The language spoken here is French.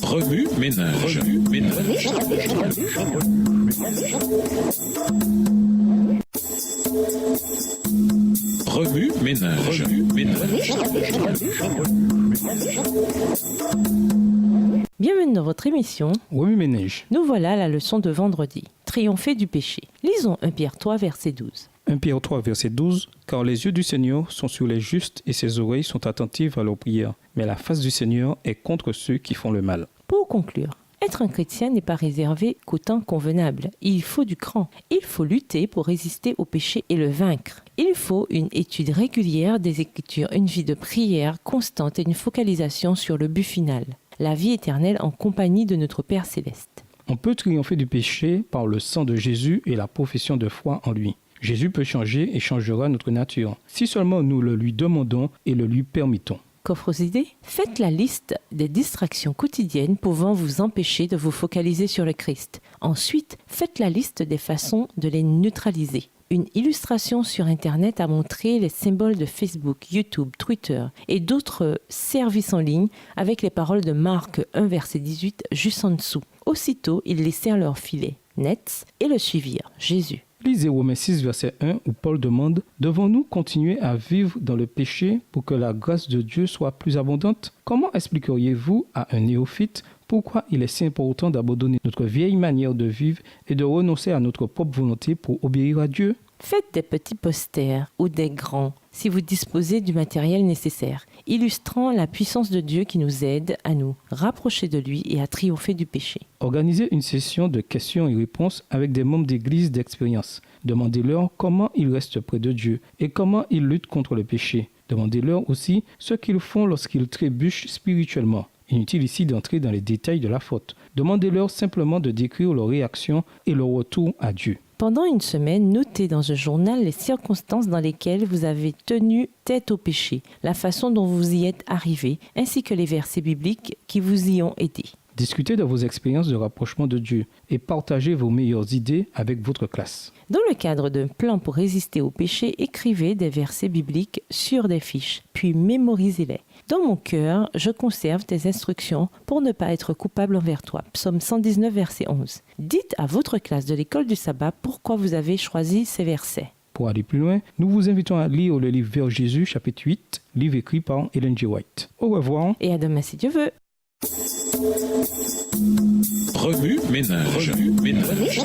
Remue ménage. Remue ménage. Bienvenue dans votre émission Remue ménage. Nous voilà à la leçon de vendredi. Triompher du péché. Lisons 1 Pierre 3, verset 12. 1 Pierre 3, verset 12. Car les yeux du Seigneur sont sur les justes et ses oreilles sont attentives à leurs prières. Mais la face du Seigneur est contre ceux qui font le mal. Pour conclure, être un chrétien n'est pas réservé qu'au temps convenable. Il faut du cran. Il faut lutter pour résister au péché et le vaincre. Il faut une étude régulière des Écritures, une vie de prière constante et une focalisation sur le but final, la vie éternelle en compagnie de notre Père Céleste. On peut triompher du péché par le sang de Jésus et la profession de foi en lui. Jésus peut changer et changera notre nature, si seulement nous le lui demandons et le lui permettons. Qu'offre aux idées ? Faites la liste des distractions quotidiennes pouvant vous empêcher de vous focaliser sur le Christ. Ensuite, faites la liste des façons de les neutraliser. Une illustration sur Internet a montré les symboles de Facebook, YouTube, Twitter et d'autres services en ligne avec les paroles de Marc 1, verset 18, juste en dessous. Aussitôt, ils laissèrent leur filet, nets, et le suivirent, Jésus. Lisez Romains 6, verset 1, où Paul demande « Devons-nous continuer à vivre dans le péché pour que la grâce de Dieu soit plus abondante ?» Comment expliqueriez-vous à un néophyte pourquoi il est si important d'abandonner notre vieille manière de vivre et de renoncer à notre propre volonté pour obéir à Dieu ? Faites des petits posters ou des grands si vous disposez du matériel nécessaire, illustrant la puissance de Dieu qui nous aide à nous rapprocher de lui et à triompher du péché. Organisez une session de questions et réponses avec des membres d'église d'expérience. Demandez-leur comment ils restent près de Dieu et comment ils luttent contre le péché. Demandez-leur aussi ce qu'ils font lorsqu'ils trébuchent spirituellement. Inutile ici d'entrer dans les détails de la faute. Demandez-leur simplement de décrire leur réaction et leur retour à Dieu. Pendant une semaine, notez dans un journal les circonstances dans lesquelles vous avez tenu tête au péché, la façon dont vous y êtes arrivé, ainsi que les versets bibliques qui vous y ont aidé. Discutez de vos expériences de rapprochement de Dieu et partagez vos meilleures idées avec votre classe. Dans le cadre d'un plan pour résister au péché, écrivez des versets bibliques sur des fiches, puis mémorisez-les. Dans mon cœur, je conserve tes instructions pour ne pas être coupable envers toi. Psaume 119, verset 11. Dites à votre classe de l'école du sabbat pourquoi vous avez choisi ces versets. Pour aller plus loin, nous vous invitons à lire le livre Vers Jésus, chapitre 8, livre écrit par Ellen G. White. Au revoir. Et à demain si Dieu veut. Remue ménage. Remue ménage.